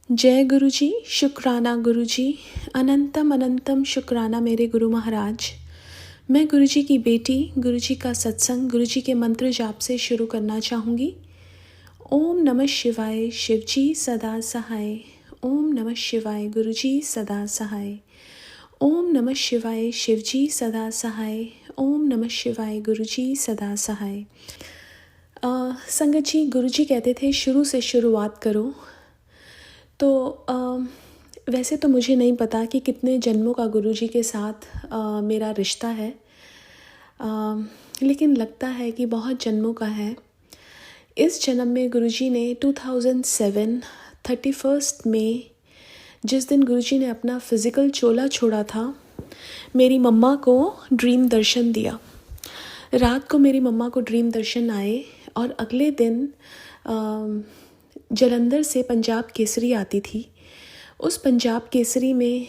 जय गुरु जी, शुक्राना गुरु जी, अनंतम अनंतम शुक्राना मेरे गुरु महाराज। मैं गुरु जी की बेटी, गुरु जी का सत्संग, गुरु जी के मंत्र जाप से शुरू करना चाहूँगी। ओम नमः शिवाय, शिव जी सदा सहाय। ओम नमः शिवाय, गुरु जी सदा सहाय। ओम नमः शिवाय, शिव जी सदा सहाय। ओम नमः शिवाय, गुरु जी सदा सहाय। संगत जी, गुरु जी कहते थे शुरू से शुरुआत करो। तो वैसे तो मुझे नहीं पता कि कितने जन्मों का गुरुजी के साथ मेरा रिश्ता है, लेकिन लगता है कि बहुत जन्मों का है। इस जन्म में गुरुजी ने 2007 31 मई, जिस दिन गुरुजी ने अपना फिज़िकल चोला छोड़ा था, मेरी मम्मा को ड्रीम दर्शन दिया। रात को मेरी मम्मा को ड्रीम दर्शन आए और अगले दिन जलंधर से पंजाब केसरी आती थी। उस पंजाब केसरी में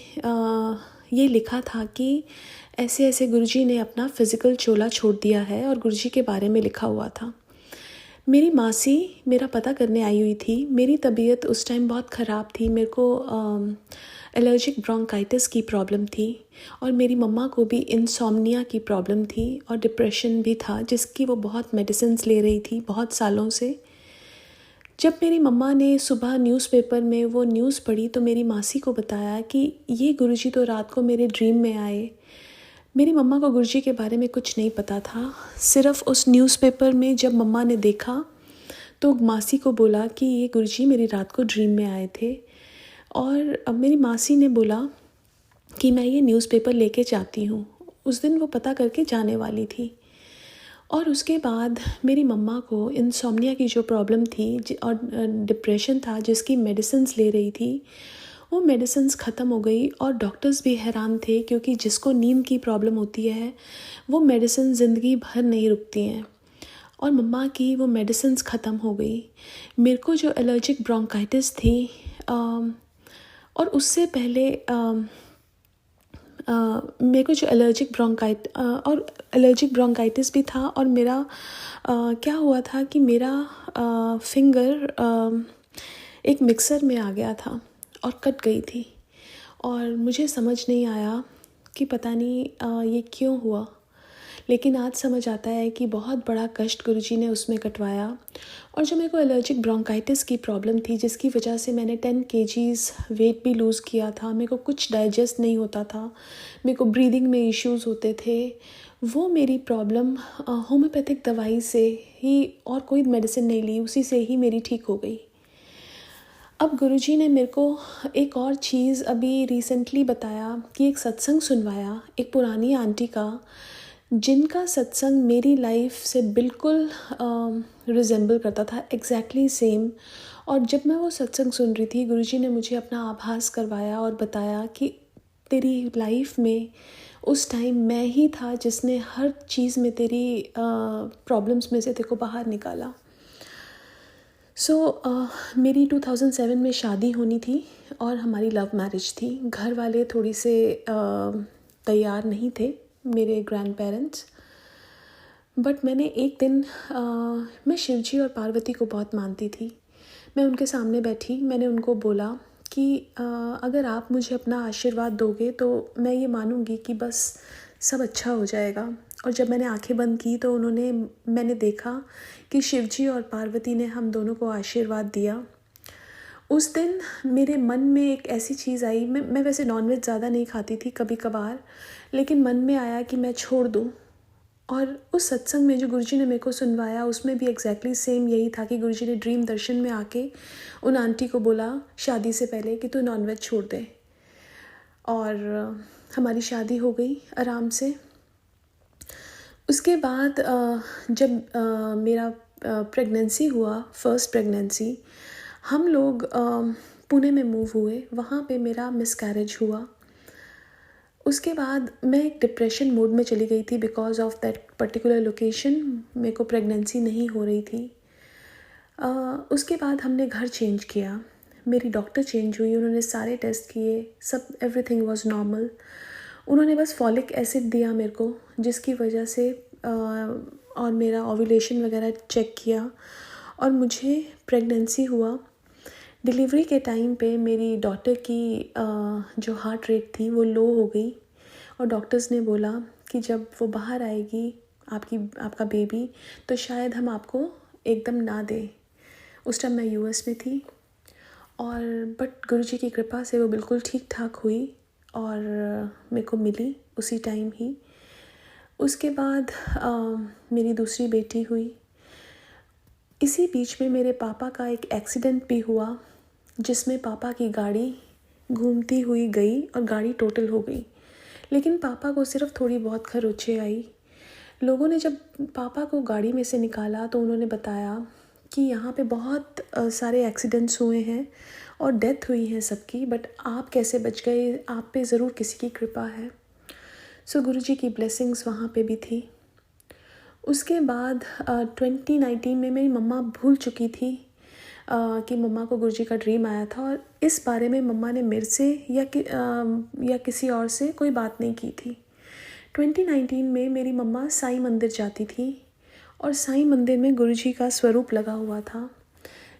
ये लिखा था कि ऐसे ऐसे गुरुजी ने अपना फ़िज़िकल चोला छोड़ दिया है और गुरुजी के बारे में लिखा हुआ था। मेरी मासी मेरा पता करने आई हुई थी। मेरी तबीयत उस टाइम बहुत ख़राब थी। मेरे को एलर्जिक ब्रोंकाइटिस की प्रॉब्लम थी और मेरी मम्मा को भी इंसोम्निया की प्रॉब्लम थी और डिप्रेशन भी था, जिसकी वो बहुत मेडिसिन्स ले रही थी बहुत सालों से। जब मेरी मम्मा ने सुबह न्यूज़पेपर में वो न्यूज़ पढ़ी तो मेरी मासी को बताया कि ये गुरुजी तो रात को मेरे ड्रीम में आए। मेरी मम्मा को गुरुजी के बारे में कुछ नहीं पता था। सिर्फ़ उस न्यूज़पेपर में जब मम्मा ने देखा तो मासी को बोला कि ये गुरुजी मेरी रात को ड्रीम में आए थे। और अब मेरी मासी ने बोला कि मैं ये न्यूज़पेपर लेके जाती हूँ। उस दिन वो पता करके जाने वाली थी। और उसके बाद मेरी मम्मा को इंसोम्निया की जो प्रॉब्लम थी और डिप्रेशन था, जिसकी मेडिसिन्स ले रही थी, वो मेडिसिन्स ख़त्म हो गई और डॉक्टर्स भी हैरान थे, क्योंकि जिसको नींद की प्रॉब्लम होती है वो मेडिसिन ज़िंदगी भर नहीं रुकती हैं। और मम्मा की वो मेडिसिन्स ख़त्म हो गई। मेरे को जो एलर्जिक ब्रोंकाइटिस थी और उससे पहले मेरे को जो एलर्जिक ब्रोंकाइटिस भी था। और मेरा क्या हुआ था कि मेरा फिंगर एक मिक्सर में आ गया था और कट गई थी। और मुझे समझ नहीं आया कि पता नहीं ये क्यों हुआ, लेकिन आज समझ आता है कि बहुत बड़ा कष्ट गुरुजी ने उसमें कटवाया। और जो मेरे को एलर्जिक ब्रोंकाइटिस की प्रॉब्लम थी, जिसकी वजह से मैंने 10 kgs वेट भी लूज़ किया था, मेरे को कुछ डाइजेस्ट नहीं होता था, मेरे को ब्रीदिंग में इश्यूज़ होते थे, वो मेरी प्रॉब्लम होम्योपैथिक दवाई से ही, और कोई मेडिसिन नहीं ली, उसी से ही मेरी ठीक हो गई। अब गुरुजी ने मेरे को एक और चीज़ अभी रिसेंटली बताया कि एक सत्संग सुनवाया एक पुरानी आंटी का, जिनका सत्संग मेरी लाइफ से बिल्कुल रिजेंबल करता था, एग्जैक्टली सेम। और जब मैं वो सत्संग सुन रही थी, गुरुजी ने मुझे अपना आभास करवाया और बताया कि तेरी लाइफ में उस टाइम मैं ही था जिसने हर चीज़ में तेरी प्रॉब्लम्स में से तेरे को बाहर निकाला। मेरी 2007 में शादी होनी थी और हमारी लव मैरिज थी। घर वाले थोड़ी से तैयार नहीं थे, मेरे ग्रैंड पेरेंट्स। बट मैंने एक दिन मैं शिवजी और पार्वती को बहुत मानती थी। मैं उनके सामने बैठी, मैंने उनको बोला कि अगर आप मुझे अपना आशीर्वाद दोगे तो मैं ये मानूंगी कि बस सब अच्छा हो जाएगा। और जब मैंने आंखें बंद की तो मैंने देखा कि शिवजी और पार्वती ने हम दोनों को आशीर्वाद दिया। उस दिन मेरे मन में एक ऐसी चीज़ आई, मैं वैसे नॉनवेज ज़्यादा नहीं खाती थी, कभी कभार, लेकिन मन में आया कि मैं छोड़ दूँ। और उस सत्संग में जो गुरुजी ने मेरे को सुनवाया, उसमें भी एग्जैक्टली सेम यही था कि गुरुजी ने ड्रीम दर्शन में आके उन आंटी को बोला शादी से पहले कि तू नॉनवेज छोड़ दे। और हमारी शादी हो गई आराम से। उसके बाद जब मेरा प्रेगनेंसी हुआ, फर्स्ट प्रेगनेंसी, हम लोग पुणे में मूव हुए। वहाँ पे मेरा मिसकैरेज हुआ। उसके बाद मैं एक डिप्रेशन मोड में चली गई थी because of that particular location. मेरे को प्रेगनेंसी नहीं हो रही थी। उसके बाद हमने घर चेंज किया, मेरी डॉक्टर चेंज हुई, उन्होंने सारे टेस्ट किए, सब एवरीथिंग वाज नॉर्मल। उन्होंने बस फॉलिक एसिड दिया मेरे को, जिसकी वजह से और मेरा ओव्यूलेशन वगैरह चेक किया और मुझे प्रेगनेंसी हुआ। डिलीवरी के टाइम पे मेरी डॉटर की जो हार्ट रेट थी वो लो हो गई और डॉक्टर्स ने बोला कि जब वो बाहर आएगी आपका बेबी तो शायद हम आपको एकदम ना दें। उस टाइम मैं यूएस में थी और बट गुरुजी की कृपा से वो बिल्कुल ठीक ठाक हुई और मेरे को मिली उसी टाइम ही। उसके बाद मेरी दूसरी बेटी हुई। इसी बीच में मेरे पापा का एक एक्सीडेंट भी हुआ जिसमें पापा की गाड़ी घूमती हुई गई और गाड़ी टोटल हो गई, लेकिन पापा को सिर्फ थोड़ी बहुत खरोंचें आई। लोगों ने जब पापा को गाड़ी में से निकाला तो उन्होंने बताया कि यहाँ पे बहुत सारे एक्सीडेंट्स हुए हैं और डेथ हुई है सबकी, बट आप कैसे बच गए, आप पे ज़रूर किसी की कृपा है। सो गुरुजी की ब्लेसिंग्स वहाँ पे भी थी। उसके बाद 2019 में मेरी मम्मा भूल चुकी थी कि मम्मा को गुरुजी का ड्रीम आया था और इस बारे में मम्मा ने मेरे से या किसी और से कोई बात नहीं की थी। 2019 में मेरी मम्मा साईं मंदिर जाती थी और साईं मंदिर में गुरुजी का स्वरूप लगा हुआ था।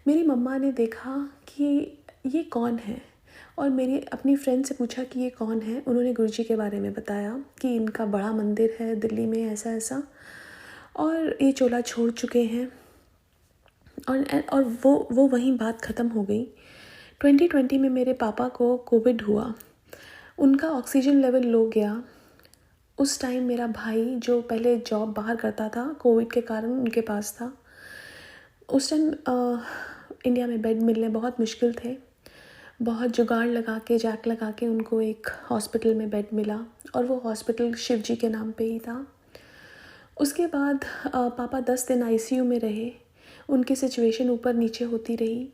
मेरी मम्मा ने देखा कि ये कौन है और मेरी अपनी फ्रेंड से पूछा कि ये कौन है। उन्होंने गुरुजी के बारे में बताया कि इनका बड़ा मंदिर है दिल्ली में ऐसा ऐसा और ये चोला छोड़ चुके हैं और वो वहीं बात ख़त्म हो गई। 2020 में मेरे पापा को कोविड हुआ, उनका ऑक्सीजन लेवल लो गया। उस टाइम मेरा भाई जो पहले जॉब बाहर करता था कोविड के कारण उनके पास था। उस टाइम इंडिया में बेड मिलने बहुत मुश्किल थे। बहुत जुगाड़ लगा के जैक लगा के उनको एक हॉस्पिटल में बेड मिला और वो हॉस्पिटल शिवजी के नाम पे ही था। उसके बाद पापा 10 दिन आईसीयू में रहे। उनकी सिचुएशन ऊपर नीचे होती रही।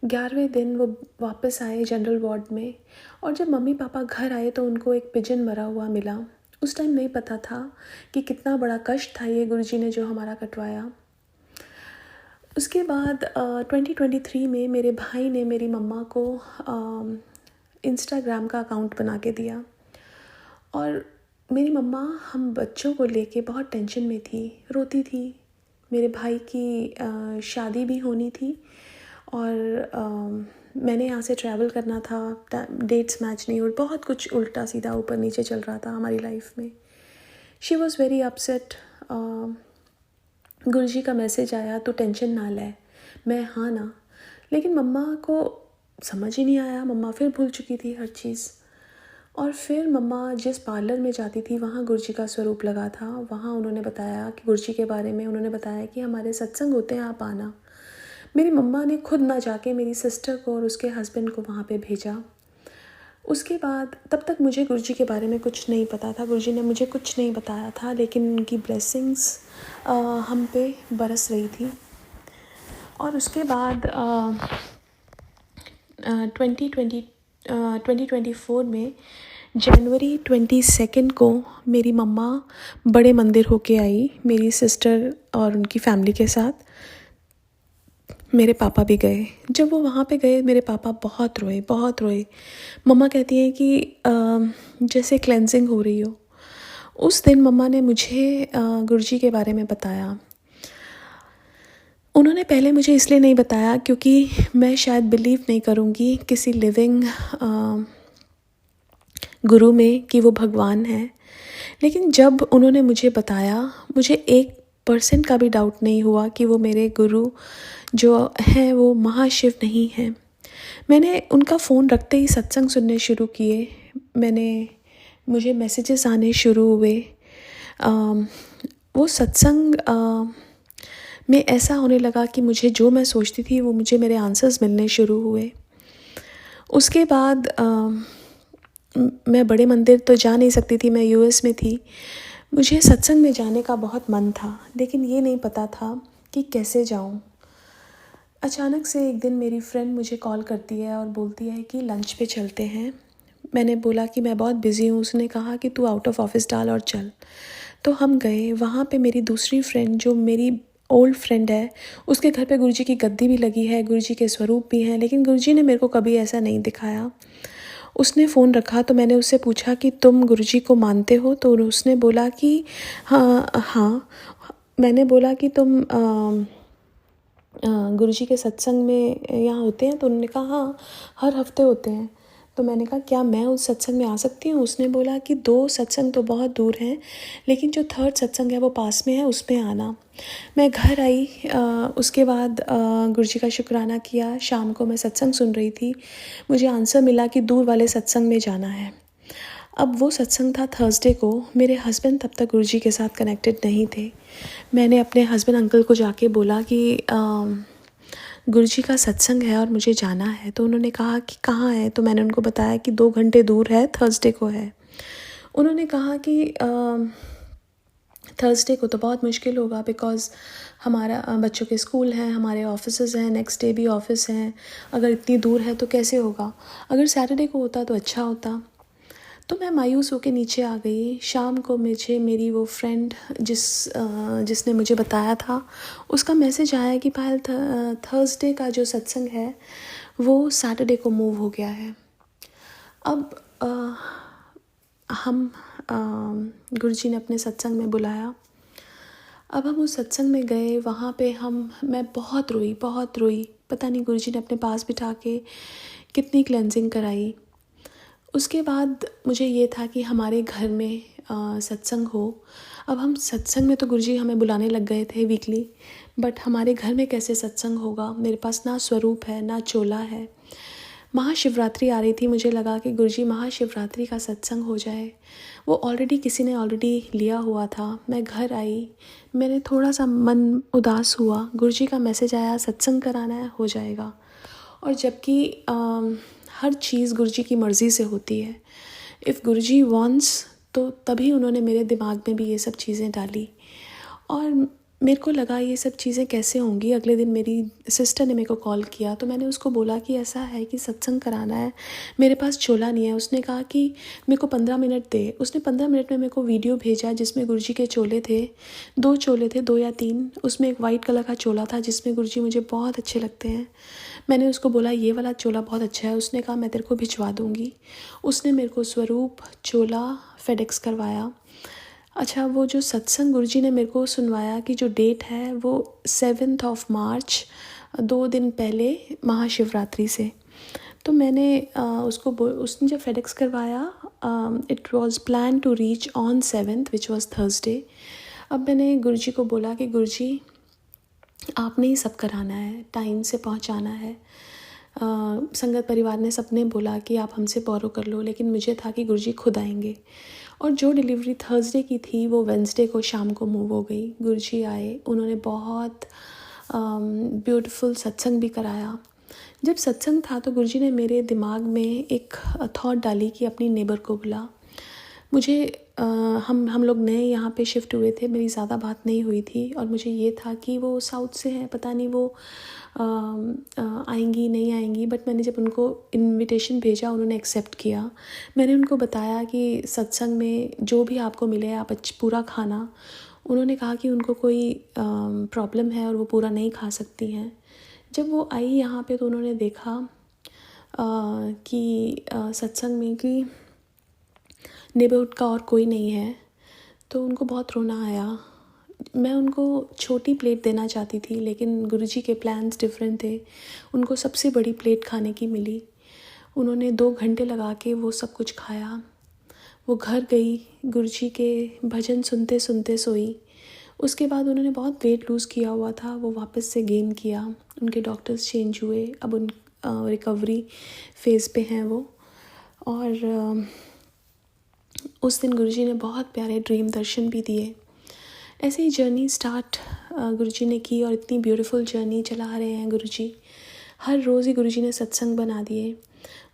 11वें दिन वो वापस आए जनरल वार्ड में और जब मम्मी पापा घर आए तो उनको एक पिजन मरा हुआ मिला। उस टाइम नहीं पता था कि कितना बड़ा कष्ट था ये गुरुजी ने जो हमारा कटवाया। उसके बाद 2023 में मेरे भाई ने मेरी मम्मा को इंस्टाग्राम का अकाउंट बना के दिया और मेरी मम्मा हम बच्चों को लेके बहुत टेंशन में थी, रोती थी। मेरे भाई की शादी भी होनी थी और मैंने यहाँ से ट्रैवल करना था, डेट्स मैच नहीं और बहुत कुछ उल्टा सीधा ऊपर नीचे चल रहा था हमारी लाइफ में। She was very upset. Guruji का मैसेज आया तो टेंशन ना ले। मैं हाँ ना, लेकिन मम्मा को समझ ही नहीं आया। मम्मा फिर भूल चुकी थी हर चीज़। और फिर मम्मा जिस पार्लर में जाती थी वहाँ गुरुजी का स्वरूप लगा था। वहाँ उन्होंने बताया कि गुरुजी के बारे में उन्होंने बताया कि हमारे सत्संग होते हैं, आप आना। मेरी मम्मा ने खुद ना जाके मेरी सिस्टर को और उसके हस्बैंड को वहाँ पे भेजा। उसके बाद तब तक मुझे गुरुजी के बारे में कुछ नहीं पता था, गुरुजी ने मुझे कुछ नहीं बताया था, लेकिन उनकी ब्लेसिंग्स हम पे बरस रही थी। और उसके बाद 2024 में जनवरी 22 को मेरी मम्मा बड़े मंदिर होके आई, मेरी सिस्टर और उनकी फैमिली के साथ। मेरे पापा भी गए। जब वो वहाँ पे गए मेरे पापा बहुत रोए। मम्मा कहती हैं कि जैसे क्लेंजिंग हो रही हो। उस दिन मम्मा ने मुझे गुरुजी के बारे में बताया। उन्होंने पहले मुझे इसलिए नहीं बताया क्योंकि मैं शायद बिलीव नहीं करूँगी किसी लिविंग गुरु में कि वो भगवान है, लेकिन जब उन्होंने मुझे बताया मुझे 1% का भी डाउट नहीं हुआ कि वो मेरे गुरु जो हैं वो महाशिव नहीं हैं। मैंने उनका फ़ोन रखते ही सत्संग सुनने शुरू किए। मुझे मैसेजेस आने शुरू हुए। वो सत्संग में ऐसा होने लगा कि मुझे जो मैं सोचती थी वो मुझे मेरे आंसर्स मिलने शुरू हुए। उसके बाद मैं बड़े मंदिर तो जा नहीं सकती थी, मैं यूएस में थी। मुझे सत्संग में जाने का बहुत मन था, लेकिन ये नहीं पता था कि कैसे जाऊं। अचानक से एक दिन मेरी फ्रेंड मुझे कॉल करती है और बोलती है कि लंच पे चलते हैं। मैंने बोला कि मैं बहुत बिज़ी हूँ। उसने कहा कि तू आउट ऑफ ऑफिस डाल और चल। तो हम गए। वहाँ पे मेरी दूसरी फ्रेंड जो मेरी ओल्ड फ्रेंड है, उसके घर पे गुरुजी की गद्दी भी लगी है, गुरुजी के स्वरूप भी हैं, लेकिन गुरुजी ने मेरे को कभी ऐसा नहीं दिखाया। उसने फ़ोन रखा तो मैंने उससे पूछा कि तुम गुरुजी को मानते हो? तो उसने बोला कि हाँ। मैंने बोला कि तुम गुरुजी के सत्संग में यहाँ होते हैं? तो उन्होंने कहा हाँ, हर हफ्ते होते हैं। तो मैंने कहा क्या मैं उस सत्संग में आ सकती हूँ? उसने बोला कि 2 सत्संग तो बहुत दूर हैं, लेकिन जो 3rd सत्संग है वो पास में है, उसमें आना। मैं घर आई, उसके बाद गुरुजी का शुक्राना किया। शाम को मैं सत्संग सुन रही थी, मुझे आंसर मिला कि दूर वाले सत्संग में जाना है। अब वो सत्संग था थर्सडे को। मेरे हस्बैंड तब तक गुरुजी के साथ कनेक्टेड नहीं थे। मैंने अपने हस्बैंड अंकल को जाके बोला कि गुरुजी का सत्संग है और मुझे जाना है। तो उन्होंने कहा कि कहाँ है? तो मैंने उनको बताया कि 2 घंटे दूर है, थर्सडे को है। उन्होंने कहा कि थर्सडे को तो बहुत मुश्किल होगा, बिकॉज़ हमारा बच्चों के स्कूल हैं, हमारे ऑफिसेज़ हैं, नेक्स्ट डे भी ऑफिस हैं, अगर इतनी दूर है तो कैसे होगा? अगर सैटरडे को होता तो अच्छा होता। तो मैं मायूस होकर नीचे आ गई। शाम को मुझे मेरी वो फ्रेंड जिसने मुझे बताया था, उसका मैसेज आया कि पायल थर्सडे का जो सत्संग है वो सैटरडे को मूव हो गया है। अब हम गुरुजी ने अपने सत्संग में बुलाया। अब हम उस सत्संग में गए, वहाँ पे मैं बहुत रोई। पता नहीं गुरुजी ने अपने पास बिठा के कितनी क्लेंजिंग कराई। उसके बाद मुझे ये था कि हमारे घर में सत्संग हो। अब हम सत्संग में तो गुरुजी हमें बुलाने लग गए थे वीकली, बट हमारे घर में कैसे सत्संग होगा? मेरे पास ना स्वरूप है, ना चोला है। महाशिवरात्रि आ रही थी, मुझे लगा कि गुरुजी महाशिवरात्रि का सत्संग हो जाए। वो किसी ने ऑलरेडी लिया हुआ था। मैं घर आई, मैंने थोड़ा सा मन उदास हुआ। गुरुजी का मैसेज आया, सत्संग कराना है, हो जाएगा। और जबकि हर चीज़ गुरुजी की मर्ज़ी से होती है। इफ़ गुरुजी वॉन्ट्स, तो तभी उन्होंने मेरे दिमाग में भी ये सब चीज़ें डाली। और मेरे को लगा ये सब चीज़ें कैसे होंगी। अगले दिन मेरी सिस्टर ने मेरे को कॉल किया, तो मैंने उसको बोला कि ऐसा है कि सत्संग कराना है, मेरे पास चोला नहीं है। उसने कहा कि मेरे को 15 मिनट दे। उसने 15 मिनट में मेरे को वीडियो भेजा जिसमें गुरुजी के चोले थे। 2 चोले थे, 2 या 3। उसमें एक वाइट कलर का चोला था जिसमें गुरुजी मुझे बहुत अच्छे लगते हैं। मैंने उसको बोला ये वाला चोला बहुत अच्छा है। उसने कहा मैं तेरे को भिजवा दूँगी। उसने मेरे को स्वरूप चोला फेडेक्स करवाया। अच्छा, वो जो सत्संग गुरुजी ने मेरे को सुनवाया कि जो डेट है वो 7 मार्च, 2 दिन पहले महाशिवरात्रि से। तो मैंने उसने जब फेडेक्स करवाया, it was plan to reach on 7th which was Thursday. अब मैंने गुरुजी को बोला कि गुरुजी आपने ही सब कराना है, टाइम से पहुंचाना है। संगत परिवार ने सबने बोला कि आप हमसे बोरो कर लो, लेकिन मुझे था कि गुरुजी खुद आएंगे। और जो डिलीवरी थर्सडे की थी वो वेंसडे को शाम को मूव हो गई। गुरुजी आए, उन्होंने बहुत ब्यूटीफुल सत्संग भी कराया। जब सत्संग था तो गुरुजी ने मेरे दिमाग में एक थॉट डाली कि अपनी नेबर को बुला। मुझे हम लोग नए यहाँ पे शिफ्ट हुए थे, मेरी ज़्यादा बात नहीं हुई थी, और मुझे ये था कि वो साउथ से हैं, पता नहीं वो आएंगी नहीं आएंगी। बट मैंने जब उनको इनविटेशन भेजा, उन्होंने एक्सेप्ट किया। मैंने उनको बताया कि सत्संग में जो भी आपको मिले आप पूरा खाना। उन्होंने कहा कि उनको कोई प्रॉब्लम है और वो पूरा नहीं खा सकती हैं। जब वो आई यहाँ पे तो उन्होंने देखा कि सत्संग में कि नेबरहुड का और कोई नहीं है, तो उनको बहुत रोना आया। मैं उनको छोटी प्लेट देना चाहती थी, लेकिन गुरुजी के प्लान्स डिफरेंट थे। उनको सबसे बड़ी प्लेट खाने की मिली। उन्होंने 2 घंटे लगा के वो सब कुछ खाया। वो घर गई, गुरुजी के भजन सुनते सुनते सोई। उसके बाद उन्होंने बहुत वेट लूज़ किया हुआ था, वो वापस से गेन किया। उनके डॉक्टर्स चेंज हुए, अब उन रिकवरी फेज़ पे हैं वो। और उस दिन गुरुजी ने बहुत प्यारे ड्रीम दर्शन भी दिए। ऐसे ही जर्नी स्टार्ट गुरुजी ने की, और इतनी ब्यूटीफुल जर्नी चला रहे हैं गुरुजी। हर रोज़ ही गुरुजी ने सत्संग बना दिए।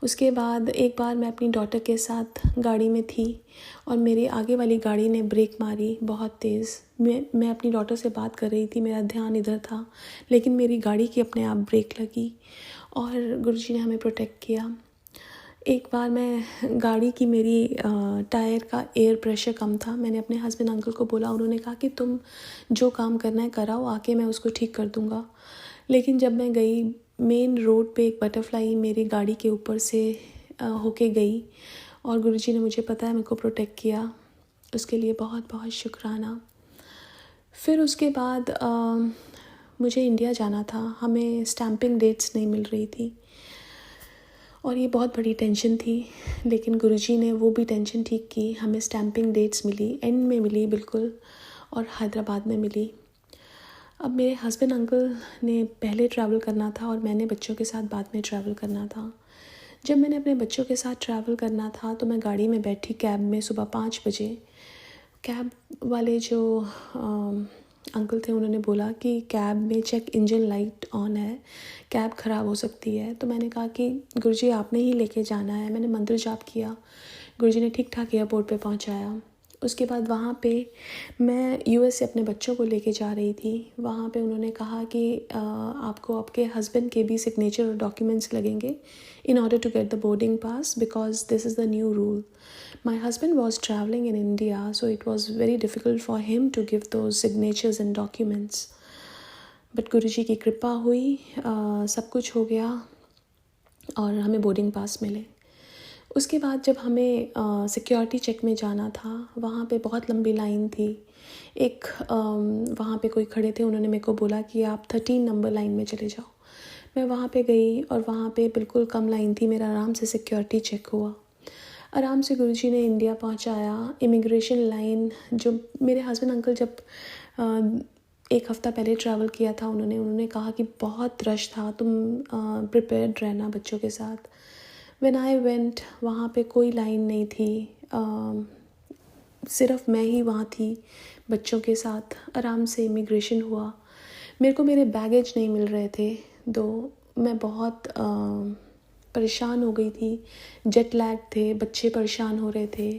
उसके बाद एक बार मैं अपनी डॉटर के साथ गाड़ी में थी और मेरी आगे वाली गाड़ी ने ब्रेक मारी बहुत तेज़। मैं अपनी डॉटर से बात कर रही थी, मेरा ध्यान इधर था, लेकिन मेरी गाड़ी की अपने आप ब्रेक लगी और गुरुजी ने हमें प्रोटेक्ट किया। एक बार मैं गाड़ी की मेरी टायर का एयर प्रेशर कम था। मैंने अपने हस्बैंड अंकल को बोला, उन्होंने कहा कि तुम जो काम करना है कराओ, आके मैं उसको ठीक कर दूँगा। लेकिन जब मैं गई मेन रोड पे, एक बटरफ्लाई मेरी गाड़ी के ऊपर से होके गई और गुरुजी ने मुझे पता है मेरे को प्रोटेक्ट किया, उसके लिए बहुत बहुत शुक्राना। फिर उसके बाद मुझे इंडिया जाना था, हमें स्टैंपिंग डेट्स नहीं मिल रही थी और ये बहुत बड़ी टेंशन थी। लेकिन गुरुजी ने वो भी टेंशन ठीक की, हमें स्टैंपिंग डेट्स मिली, एंड में मिली बिल्कुल, और हैदराबाद में मिली। अब मेरे हस्बैंड अंकल ने पहले ट्रैवल करना था और मैंने बच्चों के साथ बाद में ट्रैवल करना था। जब मैंने अपने बच्चों के साथ ट्रैवल करना था तो मैं गाड़ी में बैठी कैब में सुबह 5 बजे। कैब वाले जो अंकल थे उन्होंने बोला कि कैब में चेक इंजन लाइट ऑन है, कैब ख़राब हो सकती है। तो मैंने कहा कि गुरुजी आपने ही लेके जाना है। मैंने मंत्र जाप किया, गुरुजी ने ठीक ठाक एयरपोर्ट पे पहुंचाया। उसके बाद वहाँ पे मैं यूएस से अपने बच्चों को लेके जा रही थी। वहाँ पे उन्होंने कहा कि आपको आपके हस्बैंड के भी सिग्नेचर और डॉक्यूमेंट्स लगेंगे in order to get the boarding pass, because this is the new rule. My husband was traveling in India, so it was very difficult for him to give those signatures and documents. But गुरुजी की कृपा हुई, सब कुछ हो गया और हमें boarding pass मिले। उसके बाद जब हमें सिक्योरिटी चेक में जाना था, वहाँ पे बहुत लंबी लाइन थी। एक वहाँ पे कोई खड़े थे, उन्होंने मेरे को बोला कि आप 13 नंबर लाइन में चले जाओ। मैं वहाँ पे गई और वहाँ पे बिल्कुल कम लाइन थी, मेरा आराम से सिक्योरिटी चेक हुआ, आराम से गुरुजी ने इंडिया पहुँचाया। इमिग्रेशन लाइन, जो मेरे हस्बैंड अंकल जब एक हफ़्ता पहले ट्रैवल किया था, उन्होंने कहा कि बहुत रश था, तुम प्रिपेयर्ड रहना बच्चों के साथ। व्हेन आई वेंट, वहाँ पे कोई लाइन नहीं थी, सिर्फ मैं ही वहाँ थी बच्चों के साथ। आराम से इमिग्रेशन हुआ। मेरे को मेरे बैगेज नहीं मिल रहे थे, दो मैं बहुत परेशान हो गई थी। जेट लैग थे, बच्चे परेशान हो रहे थे।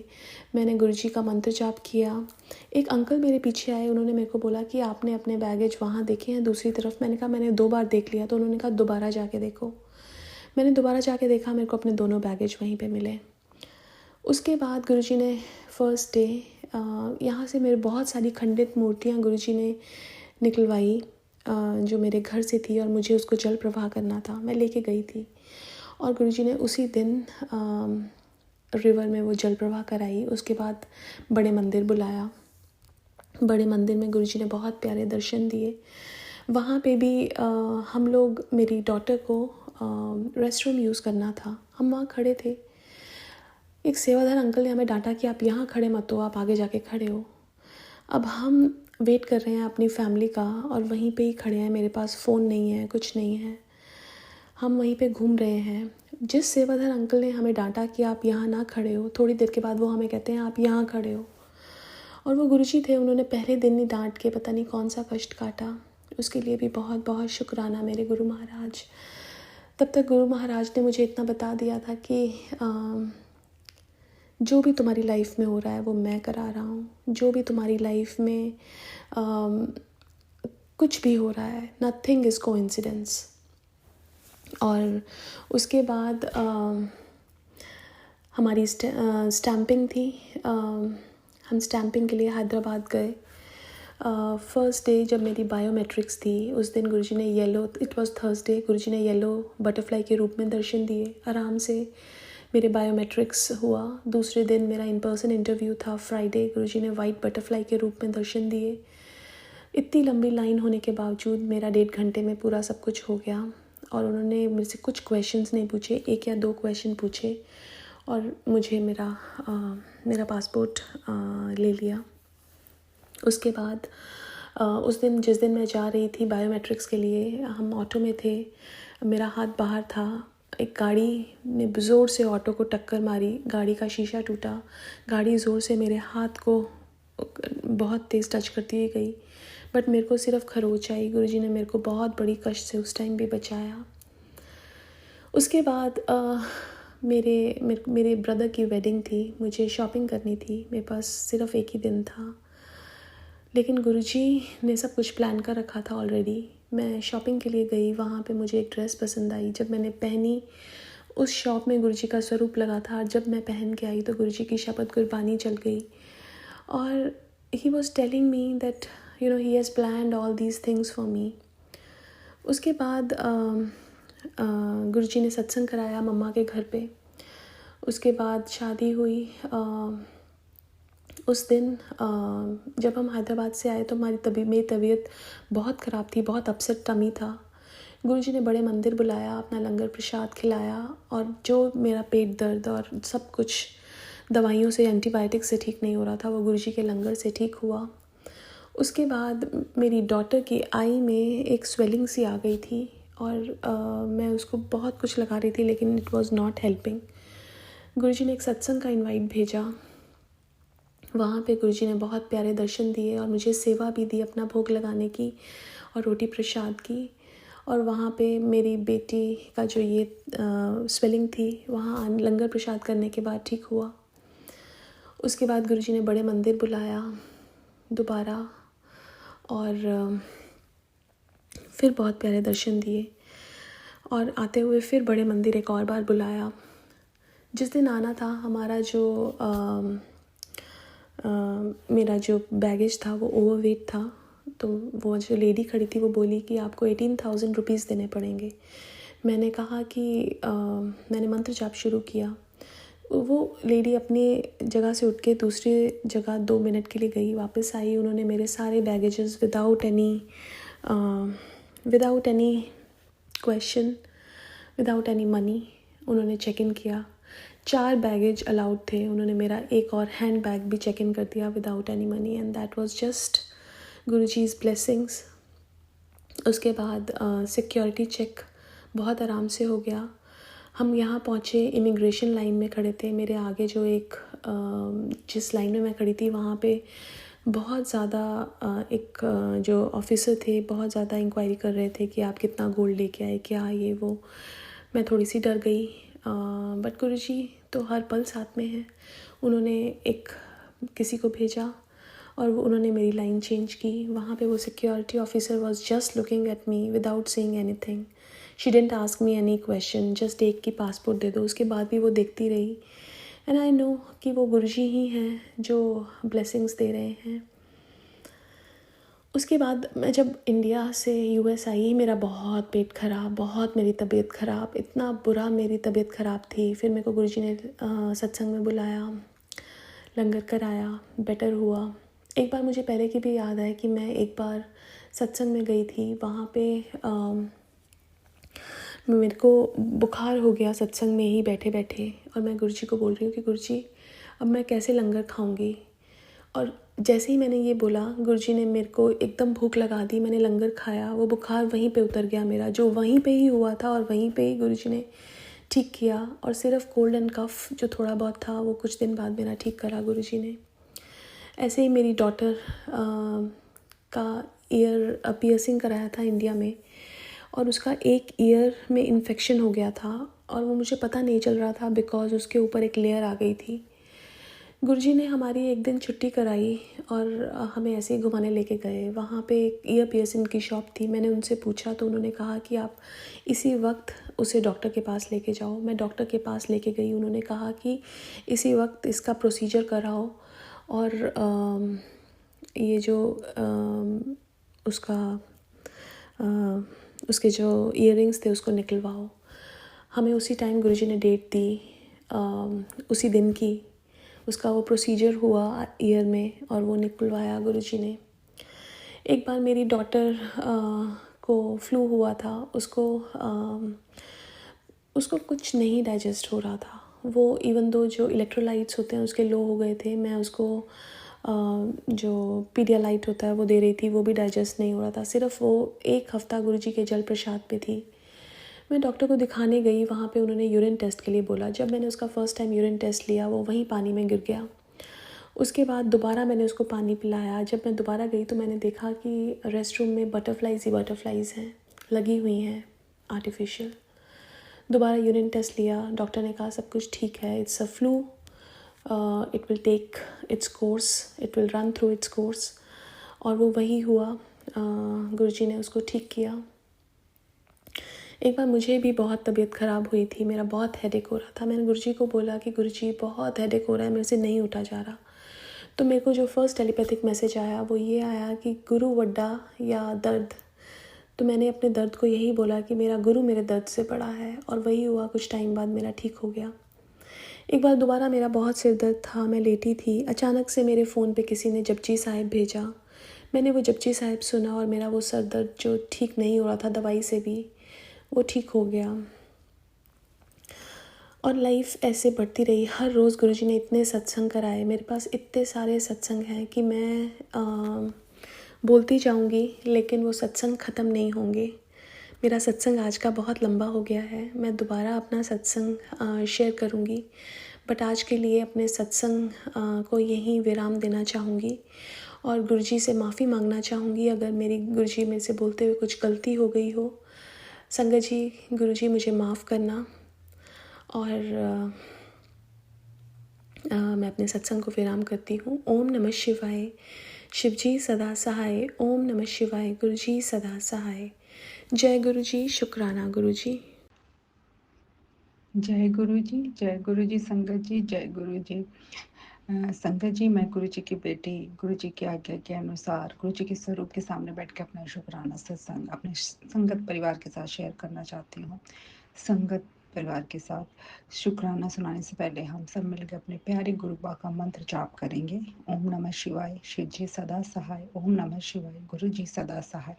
मैंने गुरुजी का मंत्र जाप किया। एक अंकल मेरे पीछे आए, उन्होंने मेरे को बोला कि आपने अपने बैगेज वहाँ देखे हैं दूसरी तरफ। मैंने कहा मैंने 2 बार देख लिया। तो उन्होंने कहा दोबारा जाके देखो। मैंने दोबारा जाके देखा, मेरे को अपने दोनों बैगेज वहीं पे मिले। उसके बाद गुरुजी ने फर्स्ट डे यहाँ से मेरे बहुत सारी खंडित मूर्तियाँ गुरुजी ने निकलवाई, जो मेरे घर से थी, और मुझे उसको जल प्रवाह करना था। मैं लेके गई थी और गुरुजी ने उसी दिन रिवर में वो जल प्रवाह कराई। उसके बाद बड़े मंदिर बुलाया। बड़े मंदिर में गुरुजी ने बहुत प्यारे दर्शन दिए। वहाँ पे भी हम लोग, मेरी डॉटर को रेस्टरूम यूज़ करना था, हम वहाँ खड़े थे। एक सेवादार अंकल ने हमें डांटा कि आप यहाँ खड़े मत हो, आप आगे जाके खड़े हो। अब हम वेट कर रहे हैं अपनी फैमिली का और वहीं पे ही खड़े हैं, मेरे पास फ़ोन नहीं है, कुछ नहीं है, हम वहीं पे घूम रहे हैं। जिस सेवादार अंकल ने हमें डांटा कि आप यहाँ ना खड़े हो, थोड़ी देर के बाद वो हमें कहते हैं आप यहाँ खड़े हो। और वो गुरुजी थे, उन्होंने पहले दिन ही डांट के पता नहीं कौन सा कष्ट काटा। उसके लिए भी बहुत बहुत शुक्राना मेरे गुरु महाराज। तब तक गुरु महाराज ने मुझे इतना बता दिया था कि जो भी तुम्हारी लाइफ में हो रहा है वो मैं करा रहा हूँ। जो भी तुम्हारी लाइफ में कुछ भी हो रहा है, नथिंग इज़ कोइंसिडेंस। और उसके बाद हमारी स्टैंपिंग थी। हम स्टैंपिंग के लिए हैदराबाद गए। फर्स्ट डे जब मेरी बायोमेट्रिक्स थी, उस दिन गुरुजी ने इट वाज थर्सडे, गुरुजी ने येलो बटरफ्लाई के रूप में दर्शन दिए। आराम से मेरे बायोमेट्रिक्स हुआ। दूसरे दिन मेरा इन पर्सन इंटरव्यू था फ्राइडे, गुरुजी ने वाइट बटरफ्लाई के रूप में दर्शन दिए। इतनी लंबी लाइन होने के बावजूद मेरा 1.5 घंटे में पूरा सब कुछ हो गया। और उन्होंने मुझसे कुछ क्वेश्चंस नहीं पूछे, 1 या 2 क्वेश्चन पूछे और मुझे मेरा पासपोर्ट ले लिया। उसके बाद उस दिन जिस दिन मैं जा रही थी बायोमेट्रिक्स के लिए, हम ऑटो में थे, मेरा हाथ बाहर था। एक गाड़ी ने ज़ोर से ऑटो को टक्कर मारी, गाड़ी का शीशा टूटा। गाड़ी ज़ोर से मेरे हाथ को बहुत तेज़ टच करती हुई गई, बट मेरे को सिर्फ खरोच आई। गुरुजी ने मेरे को बहुत बड़ी कष्ट से उस टाइम भी बचाया। उसके बाद मेरे ब्रदर की वेडिंग थी, मुझे शॉपिंग करनी थी, मेरे पास सिर्फ 1 ही दिन था, लेकिन गुरुजी ने सब कुछ प्लान कर रखा था ऑलरेडी। मैं शॉपिंग के लिए गई, वहाँ पे मुझे एक ड्रेस पसंद आई। जब मैंने पहनी, उस शॉप में गुरुजी का स्वरूप लगा था। जब मैं पहन के आई तो गुरुजी की शपथ कुर्बानी चल गई और he was telling me that he has planned all these things for me. उसके बाद गुरुजी ने सत्संग कराया मम्मा के घर पे। उसके बाद शादी हुई। उस दिन जब हम हैदराबाद से आए तो मेरी तबीयत बहुत ख़राब थी, बहुत अपसेट टमी था। गुरुजी ने बड़े मंदिर बुलाया, अपना लंगर प्रसाद खिलाया, और जो मेरा पेट दर्द और सब कुछ दवाइयों से, एंटीबायोटिक से ठीक नहीं हो रहा था, वो गुरुजी के लंगर से ठीक हुआ। उसके बाद मेरी डॉटर की आई में एक स्वेलिंग सी आ गई थी, और मैं उसको बहुत कुछ लगा रही थी, लेकिन इट वाज नॉट हेल्पिंग। गुरुजी ने एक सत्संग का इनवाइट भेजा। वहाँ पे गुरुजी ने बहुत प्यारे दर्शन दिए और मुझे सेवा भी दी अपना भोग लगाने की और रोटी प्रसाद की। और वहाँ पे मेरी बेटी का जो ये स्वेलिंग थी, वहाँ लंगर प्रसाद करने के बाद ठीक हुआ। उसके बाद गुरुजी ने बड़े मंदिर बुलाया दोबारा, और फिर बहुत प्यारे दर्शन दिए, और आते हुए फिर बड़े मंदिर एक और बार बुलाया। जिस दिन आना था, हमारा जो मेरा जो बैगेज था वो ओवरवेट था, तो वो जो लेडी खड़ी थी वो बोली कि आपको 18,000 रुपीज़ देने पड़ेंगे। मैंने कहा कि मैंने मंत्र जाप शुरू किया। वो लेडी अपनी जगह से उठ के दूसरी जगह 2 मिनट के लिए गई, वापस आई। उन्होंने मेरे सारे baggages without any question, without any money, उन्होंने चेक इन किया। 4 बैगेज अलाउड थे, उन्होंने मेरा एक और हैंड बैग भी चेक इन कर दिया without any money, and that was just Guruji's blessings. उसके बाद सिक्योरिटी चेक बहुत आराम से हो गया। हम यहाँ पहुँचे, इमिग्रेशन लाइन में खड़े थे। मेरे आगे जो एक जिस लाइन में मैं खड़ी थी वहाँ पे बहुत ज़्यादा जो ऑफिसर थे बहुत ज़्यादा इंक्वायरी कर रहे थे कि आप कितना गोल्ड लेके आए, क्या ये वो। मैं थोड़ी सी डर गई, बट गुरुजी तो हर पल साथ में हैं। उन्होंने एक किसी को भेजा और उन्होंने मेरी लाइन चेंज की। वहाँ पे वो security officer was just looking at me without saying anything. She didn't ask me any question, just एक की पासपोर्ट दे दो। उसके बाद भी वो देखती रही, एंड आई नो कि वो गुरुजी ही हैं जो ब्लेसिंग्स दे रहे हैं। उसके बाद मैं जब इंडिया से यूएस आई, मेरा बहुत पेट ख़राब, बहुत मेरी तबीयत ख़राब, इतना बुरा मेरी तबीयत ख़राब थी। फिर मेरे को गुरुजी ने सत्संग में बुलाया, लंगर कराया, बेटर हुआ। एक बार मुझे पहले की भी याद है कि मैं एक बार सत्संग में गई थी, वहाँ पे मेरे को बुखार हो गया सत्संग में ही बैठे बैठे, और मैं गुरुजी को बोल रही हूँ कि गुरुजी अब मैं कैसे लंगर खाऊंगी। और जैसे ही मैंने ये बोला, गुरुजी ने मेरे को एकदम भूख लगा दी। मैंने लंगर खाया, वो बुखार वहीं पे उतर गया मेरा, जो वहीं पे ही हुआ था, और वहीं पे ही गुरुजी ने ठीक किया। और सिर्फ कोल्ड एंड कफ जो थोड़ा बहुत था वो कुछ दिन बाद मेरा ठीक करा गुरुजी ने। ऐसे ही मेरी डॉटर का ईयर पियर्सिंग कराया था इंडिया में, और उसका एक ईयर में इन्फेक्शन हो गया था, और वो मुझे पता नहीं चल रहा था बिकॉज़ उसके ऊपर एक लेयर आ गई थी। गुरुजी ने हमारी एक दिन छुट्टी कराई और हमें ऐसे ही घुमाने लेके गए। वहाँ पे एक ईयर पियर्सिंग की शॉप थी। मैंने उनसे पूछा तो उन्होंने कहा कि आप इसी वक्त उसे डॉक्टर के पास लेके जाओ। मैं डॉक्टर के पास लेके गई। उन्होंने कहा कि इसी वक्त इसका प्रोसीजर कराओ, और ये जो उसके जो ईयरिंग्स थे उसको निकलवाओ। हमें उसी टाइम गुरुजी ने डेट दी, उसी दिन की। उसका वो प्रोसीजर हुआ ईयर में, और वो निकलवाया गुरुजी ने। एक बार मेरी डॉटर को फ्लू हुआ था। उसको कुछ नहीं डाइजेस्ट हो रहा था। वो इवन दो जो इलेक्ट्रोलाइट्स होते हैं उसके लो हो गए थे। मैं उसको जो पीडियालाइट होता है वो दे रही थी, वो भी डाइजेस्ट नहीं हो रहा था। सिर्फ वो 1 हफ्ता गुरुजी के जल प्रसाद पे थी। मैं डॉक्टर को दिखाने गई, वहाँ पे उन्होंने यूरिन टेस्ट के लिए बोला। जब मैंने उसका फ़र्स्ट टाइम यूरिन टेस्ट लिया, वो वहीं पानी में गिर गया। उसके बाद दोबारा मैंने उसको पानी पिलाया। जब मैं दोबारा गई तो मैंने देखा कि रेस्ट रूम में बटरफ्लाइज़ हैं, लगी हुई हैं आर्टिफिशियल। दोबारा यूरिन टेस्ट लिया, डॉक्टर ने कहा सब कुछ ठीक है, it's a flu, it will take its course, it will run through its course. और वो वही हुआ। गुरुजी ने उसको ठीक किया। एक बार मुझे भी बहुत तबीयत ख़राब हुई थी, मेरा बहुत हेडेक हो रहा था। मैंने गुरुजी को बोला कि गुरुजी बहुत हेडेक हो रहा है, मेरे से नहीं उठा जा रहा। तो मेरे को जो फर्स्ट टेलीपैथिक मैसेज आया वो ये आया कि गुरु वड्डा या दर्द। तो मैंने अपने दर्द को यही बोला कि मेरा गुरु मेरे दर्द से बड़ा है, और वही हुआ। कुछ टाइम बाद मेरा ठीक हो गया। एक बार दोबारा मेरा बहुत सिर दर्द था, मैं लेटी थी, अचानक से मेरे फ़ोन पे किसी ने जपजी साहिब भेजा। मैंने वो जपजी साहिब सुना और मेरा वो सर दर्द जो ठीक नहीं हो रहा था दवाई से भी, वो ठीक हो गया। और लाइफ ऐसे बढ़ती रही। हर रोज़ गुरुजी ने इतने सत्संग कराए, मेरे पास इतने सारे सत्संग हैं कि मैं बोलती जाऊंगी, लेकिन वो सत्संग ख़त्म नहीं होंगे। मेरा सत्संग आज का बहुत लंबा हो गया है, मैं दोबारा अपना सत्संग शेयर करूंगी, बट आज के लिए अपने सत्संग को यहीं विराम देना चाहूँगी और गुरुजी से माफ़ी मांगना चाहूँगी अगर मेरी गुरुजी मेरे से बोलते हुए कुछ गलती हो गई हो। संगत जी, गुरुजी मुझे माफ़ करना। और मैं अपने सत्संग को विराम करती हूँ। ओम नमः शिवाय। शिवजी सदा सहाय। ओम नमः शिवाय। गुरुजी सदा सहाय। जय गुरुजी। शुक्राना गुरुजी। जय गुरु जी, जय गुरु जी। संगत जी, जय गुरु जी। संगत जी, मैं गुरु जी की बेटी गुरु जी की आज्ञा के अनुसार गुरु जी के स्वरूप के सामने बैठ के अपना शुक्राना सत्संग अपने संगत परिवार के साथ शेयर करना चाहती हूँ। संगत परिवार के साथ शुक्राना सुनाने से पहले हम सब मिलकर अपने प्यारे गुरु बा का मंत्र जाप करेंगे। ओम नमः शिवाय। शिव जी सदा सहाय। ओम नमः शिवाय। गुरु जी सदा सहाय।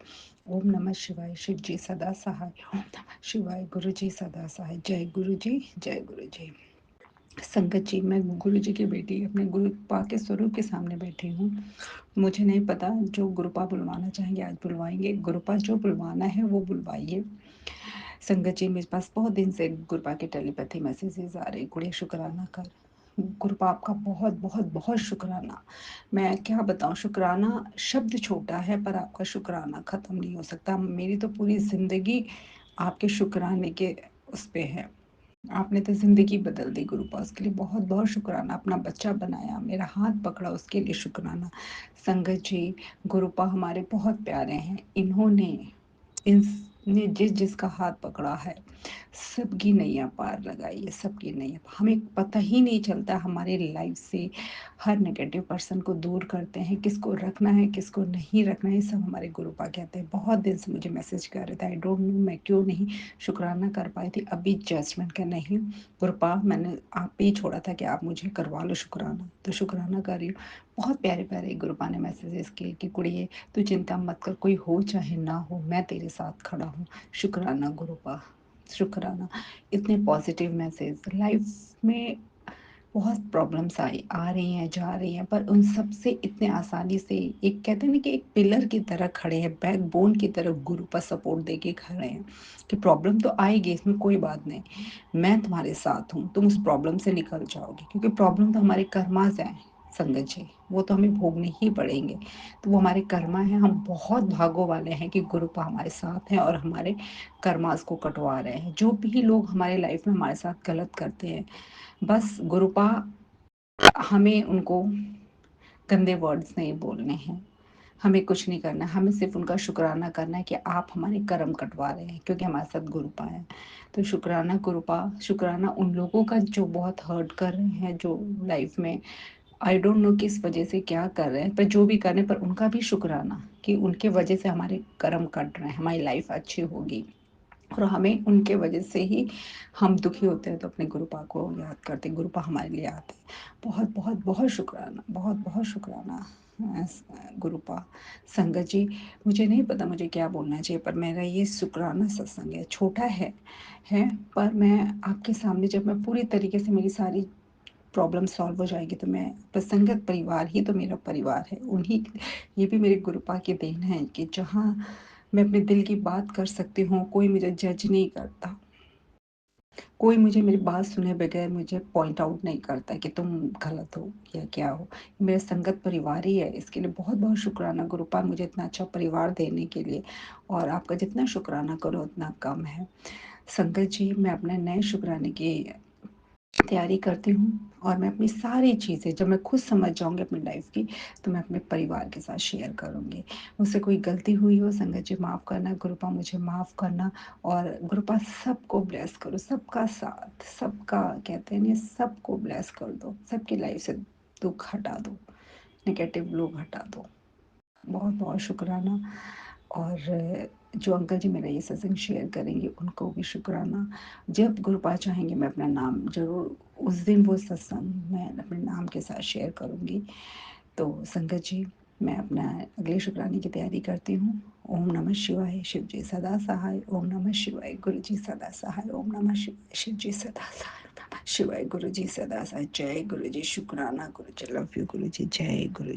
ओम नमः शिवाय। शिव जी सदा सहाय। ओम नमः शिवाय। गुरु जी सदा सहाय। जय गुरु जी, जय गुरु जी। संगत जी, मैं गुरु जी की बेटी अपने गुरुपा के स्वरूप के सामने बैठी हूँ। मुझे नहीं पता, जो गुरुपा बुलवाना चाहेंगे आज बुलवाएंगे, गुरुपा जो बुलवाना है वो बुलवाइए। संगत जी, मेरे पास बहुत दिन से गुरुपा के टेलीपैथी मैसेजेस आ रहे, गुड़िया शुक्राना कर। गुरुपा आपका बहुत बहुत बहुत शुक्राना। मैं क्या बताऊँ, शुक्राना शब्द छोटा है पर आपका शुक्राना ख़त्म नहीं हो सकता। मेरी तो पूरी ज़िंदगी आपके शुक्राने के उस पे है। आपने तो ज़िंदगी बदल दी गुरुपा, उसके लिए बहुत बहुत शुक्राना। अपना बच्चा बनाया, मेरा हाथ पकड़ा, उसके लिए शुक्राना। संगत जी, गुरुपा हमारे बहुत प्यारे हैं। इन्होंने इसने जिसका हाथ पकड़ा है, सबकी नैया पार लगाई है, सबकी नैया। हमें पता ही नहीं चलता, हमारे लाइफ से हर नेगेटिव पर्सन को दूर करते हैं, किसको रखना है किसको नहीं रखना है, सब हमारे गुरुपा कहते हैं। बहुत दिन से मुझे मैसेज कर रहे थे, आई डोंट नो मैं क्यों नहीं शुक्राना कर पाई थी। अभी जजमेंट का नहीं, गुरुपा मैंने आप पे ही छोड़ा था कि आप मुझे करवा लो शुक्राना, तो शुक्राना कर रही हूँ। बहुत प्यारे प्यारे गुरुपा ने मैसेजेस किए कि कुड़िए तू चिंता मत कर, कोई हो चाहे ना हो, मैं तेरे साथ खड़ा हूँ। शुक्राना गुरुपा, शुक्राना। इतने पॉजिटिव मैसेज। लाइफ में बहुत प्रॉब्लम्स आई आ रही हैं जा रही हैं, पर उन सब से इतने आसानी से, एक कहते हैं ना कि एक पिलर की तरह खड़े हैं, बैकबोन की तरह गुरु पर सपोर्ट दे के खड़े हैं कि प्रॉब्लम तो आएगी, इसमें कोई बात नहीं, मैं तुम्हारे साथ हूँ, तुम उस प्रॉब्लम से निकल जाओगे, क्योंकि प्रॉब्लम तो हमारे कर्मास हैं संगत जी, वो तो हमें भोगने ही पड़ेंगे, तो वो हमारे कर्मा हैं। हम बहुत भागों वाले हैं कि गुरुपा हमारे साथ हैं और हमारे कर्मास को कटवा रहे हैं। जो भी लोग हमारे लाइफ में हमारे साथ गलत करते हैं, बस गुरुपा हमें उनको गंदे वर्ड्स नहीं बोलने हैं, हमें कुछ नहीं करना, हमें सिर्फ उनका शुक्राना करना है कि आप हमारे कर्म कटवा रहे हैं, क्योंकि हमारे साथ गुरुपा है। तो शुक्राना गुरुपा, शुक्राना उन लोगों का जो बहुत हर्ट कर रहे हैं, जो लाइफ में आई डोंट नो किस वजह से क्या कर रहे हैं, पर जो भी कर रहे हैं, पर उनका भी शुक्राना कि उनके वजह से हमारे कर्म कट रहे हैं, हमारी लाइफ अच्छी होगी। और हमें उनके वजह से ही हम दुखी होते हैं, तो अपने गुरुपा को याद करते हैं, गुरुपा हमारे लिए आते हैं। बहुत बहुत बहुत शुक्राना, बहुत बहुत शुक्राना गुरुपा। संगत जी, मुझे नहीं पता मुझे क्या बोलना चाहिए, पर मेरा ये शुक्राना सत्संग है, छोटा है, पर मैं आपके सामने जब मैं पूरी तरीके से मेरी सारी प्रॉब्लम सॉल्व हो जाएगी, तो मैं प्रसंगत परिवार ही तो मेरा परिवार है, उन्हीं, ये भी मेरे गुरुपा की देन है कि जहाँ मैं अपने दिल की बात कर सकती हूँ, कोई मुझे जज नहीं करता, कोई मुझे मेरी बात सुने बगैर मुझे पॉइंट आउट नहीं करता कि तुम गलत हो या क्या हो। मेरा संगत परिवार ही है, इसके लिए बहुत बहुत शुक्राना गुरुपा, मुझे इतना अच्छा परिवार देने के लिए, और आपका जितना शुक्राना करो उतना कम है। संगत जी, मैं अपने नए शुक्राने की तैयारी करती हूँ, और मैं अपनी सारी चीज़ें जब मैं खुद समझ जाऊँगी अपनी लाइफ की, तो मैं अपने परिवार के साथ शेयर करूँगी। मुझसे कोई गलती हुई हो संगत जी माफ़ करना, गुरुपा मुझे माफ़ करना, और गुरुपा सबको ब्लेस करो, सबका साथ, सबका कहते हैं ना, सबको ब्लेस कर दो, सबकी लाइफ से दुख हटा दो, नेगेटिव लोग हटा दो। बहुत बहुत शुक्राना। और जो अंकल जी मेरा ये सत्संग शेयर करेंगे उनको भी शुक्राना। जब गुरुपाद चाहेंगे मैं अपना नाम ज़रूर उस दिन वो सत्संग मैं अपने नाम के साथ शेयर करूँगी। तो संगत जी मैं अपना अगले शुक्राने की तैयारी करती हूँ। ओम नमः शिवाय, शिव जी सदा सहाय। ओम नमः शिवाय, गुरु जी सदा सहाय। ओम नमः शिवाय, शिव जी सदा सहाय। ओम नमः शिवाय, गुरु जी सदा सहाय। जय गुरु जी, शुक्राना गुरु जी, लव यू गुरु जी, जय गुरु जी।